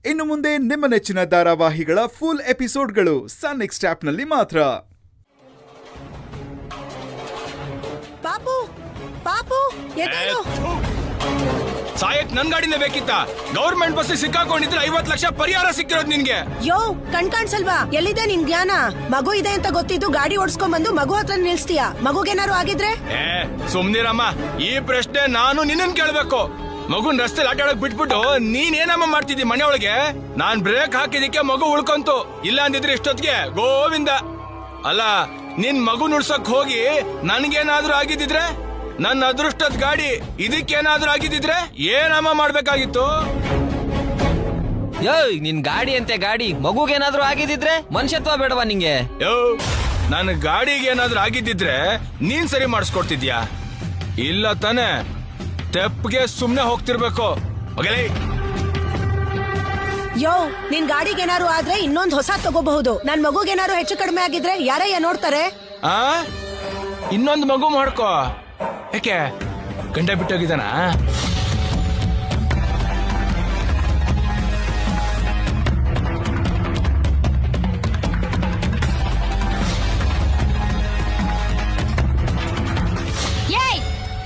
ಇನ್ನು ಮುಂದೆ ನಿಮ್ಮ ನೆಚ್ಚಿನ ಧಾರಾವಾಹಿಗಳ ಫುಲ್ ಎಪಿಸೋಡ್ಗಳು ಸನ್ ನೆಕ್ಸ್ಟ್ ಆಪ್ನಲ್ಲಿ ಮಾತ್ರ. ಪಾಪು ಪಾಪು ಎದ್ದೇಳು. ಸಾಯಕ್ ನನ್ ಗಾಡಿನೇ ಬೇಕಿತ್ತ? ಗವರ್ಮೆಂಟ್ ಬಸ್ ಸಿಕ್ಕಾಕೊಂಡಿದ್ರೆ 50 ಲಕ್ಷ ಪರಿಹಾರ ಸಿಕ್ಕಿರೋದು ನಿನ್ಗೆ. ಯೋ ಕಣ್ಕಾಣ್ಸಲ್ವಾ? ಎಲ್ಲಿದೆ ನಿನ್ ಜ್ಞಾನ? ಮಗು ಇದೆ ಅಂತ ಗೊತ್ತಿದ್ದು ಗಾಡಿ ಓಡಿಸ್ಕೊಂಡ್ ಬಂದು ಮಗು ಹತ್ರ ನಿಲ್ಸ್ತೀಯಾ? ಮಗುಗೇನಾರು ಆಗಿದ್ರೆ? ಸುಮ್ನಿರಮ್ಮ, ಈ ಪ್ರಶ್ನೆ ನಾನು ನಿನ್ನನ್ ಕೇಳ್ಬೇಕು. ಮಗುನ್ ರಸ್ತೆ ಆಟ ಆಡಕ್ ಬಿಟ್ಬಿಟ್ಟು ನೀನ್ ಏನಮ್ಮ ಮಾಡ್ತಿದ್ದಿ ಮನೆಯೊಳಗೆ? ನಾನ್ ಬ್ರೇಕ್ ಹಾಕಿದಿಕ್ಕೆ ಮಗು ಉಳ್ಕೊಂತು, ಇಲ್ಲ ಅಂದಿದ್ರೆ ಇಷ್ಟೊತ್ತಿಗೆ ಗೋವಿಂದ. ಅಲ್ಲ, ನಿನ್ ಮಗು ನುಡ್ಸಕ್ ಹೋಗಿ ನನ್ಗೇನಾದ್ರೂ ಆಗಿದ್ದಿದ್ರೆ, ನನ್ನ ಅದೃಷ್ಟದ ಗಾಡಿ ಇದಕ್ಕೇನಾದ್ರೂ ಆಗಿದ್ದಿದ್ರೆ ಏನಮ್ಮ ಮಾಡ್ಬೇಕಾಗಿತ್ತು? ಯೋ, ನಿನ್ ಗಾಡಿ ಅಂತೆ ಗಾಡಿ, ಮಗುಗೇನಾದ್ರೂ ಆಗಿದ್ದಿದ್ರೆ ಮನುಷ್ಯತ್ವ ಬೇಡವಾ ನಿಂಗೆ? ಯೋ, ನನ್ ಗಾಡಿಗೆ ಏನಾದ್ರೂ ಆಗಿದ್ದಿದ್ರೆ ನೀನ್ ಸರಿ ಮಾಡಿಸ್ಕೊಡ್ತಿದ್ಯಾ? ಇಲ್ಲ ತಾನೆ, ತೆಪ್ಗೆ ಸುಮ್ನೆ ಹೋಗ್ತಿರ್ಬೇಕು. ಯೋ, ನಿನ್ ಗಾಡಿಗೇನಾರು ಆದ್ರೆ ಇನ್ನೊಂದ್ ಹೊಸ ತಗೋಬಹುದು. ನನ್ ಮಗುಗೇನಾರು ಹೆಚ್ಚು ಕಡಿಮೆ ಆಗಿದ್ರೆ ಯಾರಯ್ಯ ನೋಡ್ತಾರೆ? ಇನ್ನೊಂದು ಮಗು ಮಾಡ್ಕೋ. ಯಾಕೆ ಗಂಡ ಬಿಟ್ಟೋಗಿದ್ದಾನ?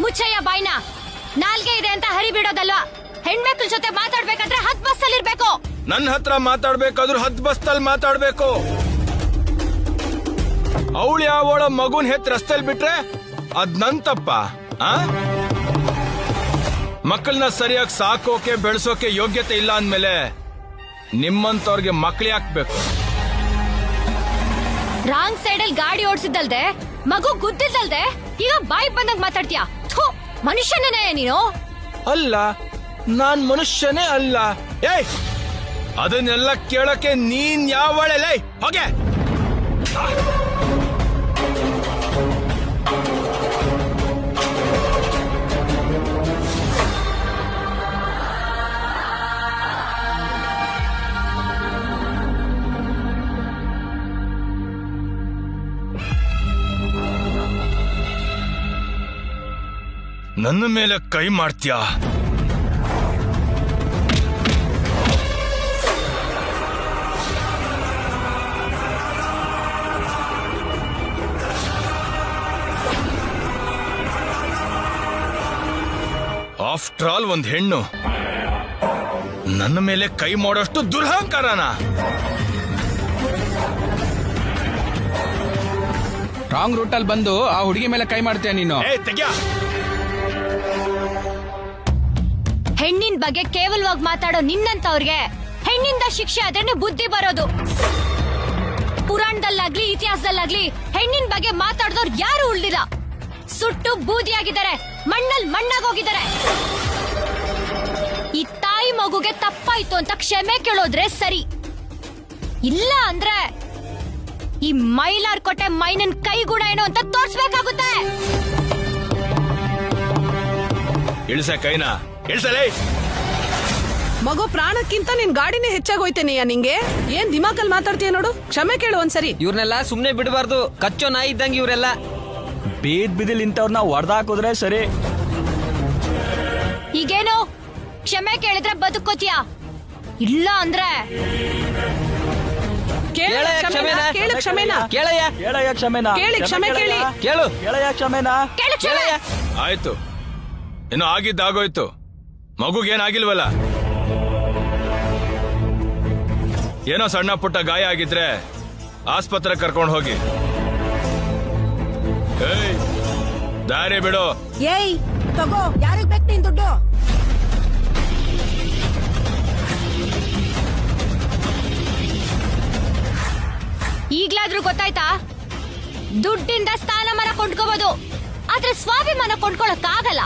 ಮುಚ್ಚಯ್ಯ ಬಾಯ್ನ. ನಾಲ್ಗೆ ಇದೆ ಅಂತ ಹರಿ ಬಿಡೋದಲ್ವಾ? ಹೆಣ್ಮಕ್ಳ ಜೊತೆ ಮಾತಾಡ್ಬೇಕಾದ್ರೆ 10 ಬಸ್ ಅಲ್ಲಿ ಇರ್ಬೇಕು. ನನ್ನ ಹತ್ರ ಮಾತಾಡ್ಬೇಕಾದ್ರೂ 10 ಬಸ್ತಲ್ಲಿ ಮಾತಾಡ್ಬೇಕು. ಅವಳು ಯಾವಳ ಮಗುನ್ ಹೆತ್ ರಸ್ತೆಲ್ ಬಿಟ್ರೆ ಅದ್ ನನ್ ತಪ್ಪ? ಮಕ್ಕಳನ್ನ ಸರಿಯಾಗಿ ಸಾಕೋಕೆ ಬೆಳೆಸೋಕೆ ಯೋಗ್ಯತೆ ಇಲ್ಲ ಅಂದ್ಮೇಲೆ ನಿಮ್ಮಂತವ್ರಿಗೆ ಮಕ್ಳು ಹಾಕ್ಬೇಕು. ರಾಂಗ್ ಸೈಡ್ ಅಲ್ಲಿ ಗಾಡಿ ಓಡಿಸಿದ್ದಲ್ದೆ, ಮಗು ಗುದ್ದಿದ್ದಲ್ದೆ, ಈಗ ಬಾಯಿ ಬಂದಂಗ್ ಮಾತಾಡ್ತೀಯ? ಮನುಷ್ಯನೇ ನೀನು? ಅಲ್ಲ, ನಾನ್ ಮನುಷ್ಯನೇ ಅಲ್ಲ. ಏಯ್, ಅದನ್ನೆಲ್ಲ ಕೇಳಕ್ಕೆ ನೀನ್ ಯಾವಳೆ? ಹೋಗೆ. ನನ್ನ ಮೇಲೆ ಕೈ ಮಾಡ್ತೀಯಾ? ಆಫ್ಟರ್ ಆಲ್ ಒಂದ್ ಹೆಣ್ಣು ನನ್ನ ಮೇಲೆ ಕೈ ಮಾಡೋಷ್ಟು ದುರಹಂಕಾರನ? ರಾಂಗ್ ರೂಟ್ ಅಲ್ಲಿ ಬಂದು ಆ ಹುಡುಗಿ ಮೇಲೆ ಕೈ ಮಾಡ್ತೀಯ ನೀನು? ಹೆಣ್ಣಿನ ಬಗ್ಗೆ ಕೇವಲವಾಗಿ ಮಾತಾಡೋ ನಿನ್ನಂತವ್ರಿಗೆ ಹೆಣ್ಣಿಂದ ಶಿಕ್ಷೆ ಆದ್ರೆ ಬುದ್ಧಿ ಬರೋದು. ಪುರಾಣದಲ್ಲಾಗ್ಲಿ ಇತಿಹಾಸದಲ್ಲಾಗ್ಲಿ ಹೆಣ್ಣಿನ ಬಗ್ಗೆ ಮಾತಾಡಿದವ್ರು ಯಾರು ಉಳಿದಿಲ್ಲ. ಸುಟ್ಟು ಬೂದಿಯಾಗಿದ್ದಾರೆ, ಮಣ್ಣಲ್ಲಿ ಮಣ್ಣಾಗೋಗಿದ್ದಾರೆ. ಈ ತಾಯಿ ಮಗುಗೆ ತಪ್ಪಾಯ್ತು ಅಂತ ಕ್ಷಮೆ ಕೇಳೋದ್ರೆ ಸರಿ, ಇಲ್ಲ ಅಂದ್ರೆ ಈ ಮೈಲಾರ್ ಕೊಟ್ಟೆ ಮೈನನ್ ಕೈಗೂಡ ಏನೋ ಅಂತ ತೋರ್ಸ್ಬೇಕಾಗುತ್ತೆ. ಇಳಿಸ ಕೈನಾ, ಇಳಿಸಲೇ. ಮಗು ಪ್ರಾಣಕ್ಕಿಂತ ನಿನ್ ಗಾಡಿನೇ ಹೆಚ್ಚಾಗೋಯ್ತೇನೆಯಾ ನಿಂಗೆ? ಏನ್ ದಿಮಾಕಲ್ ಮಾತಾಡ್ತೀಯ ನೋಡು. ಕ್ಷಮೆ ಕೇಳು ಒಂದ್ಸರಿ. ಇವ್ರನ್ನೆಲ್ಲ ಸುಮ್ನೆ ಬಿಡಬಾರ್ದು, ಕಚ್ಚೋ ನಾಯಿ ಇದ್ದಂಗೆ ಇವರೆಲ್ಲ. ಬೀದಿಲ್ ಇಂಥವ್ರನ್ನ ಹೊಡೆದಾಕಿದ್ರೆ ಸರಿ. ಈಗೇನು ಕ್ಷಮೆ ಕೇಳಿದ್ರೆ ಬದುಕೋತಿಯಾ? ಇಲ್ಲ ಅಂದ್ರೆ ಕೇಳು ಕ್ಷಮೆನಾ? ಕೇಳಯ್ಯ ಕ್ಷಮೆನಾ? ಕೇಳಿ ಕ್ಷಮೆ ಕೇಳಿ. ಕೇಳು ಕೇಳಯ್ಯ ಕ್ಷಮೆನಾ? ಆಯ್ತು, ಇನ್ನು ಆಗಿದ್ದಾಗೋಯ್ತು. ಮಗುಗೇನಾಗಿಲ್ವಲ್ಲ? ಏನೋ ಸಣ್ಣ ಪುಟ್ಟ ಗಾಯ ಆಗಿದ್ರೆ ಆಸ್ಪತ್ರೆ ಕರ್ಕೊಂಡು ಹೋಗಿ. ಏಯ್, ದಾರಿ ಬಿಡು. ಏಯ್ ತಗೋ, ಯಾರಿಗ್ ಬೇಕು ನಿನ್ ದುಡ್ಡು? ಈಗ್ಲಾದ್ರೂ ಗೊತ್ತಾಯ್ತಾ? ದುಡ್ಡಿಂದ ಸ್ಥಾನಮಾನ ಕೊಂಡ್ಕೋಬಹುದು, ಆದ್ರೆ ಸ್ವಾಭಿಮಾನ ಕೊಂಡ್ಕೊಳಕ್ ಆಗಲ್ಲ.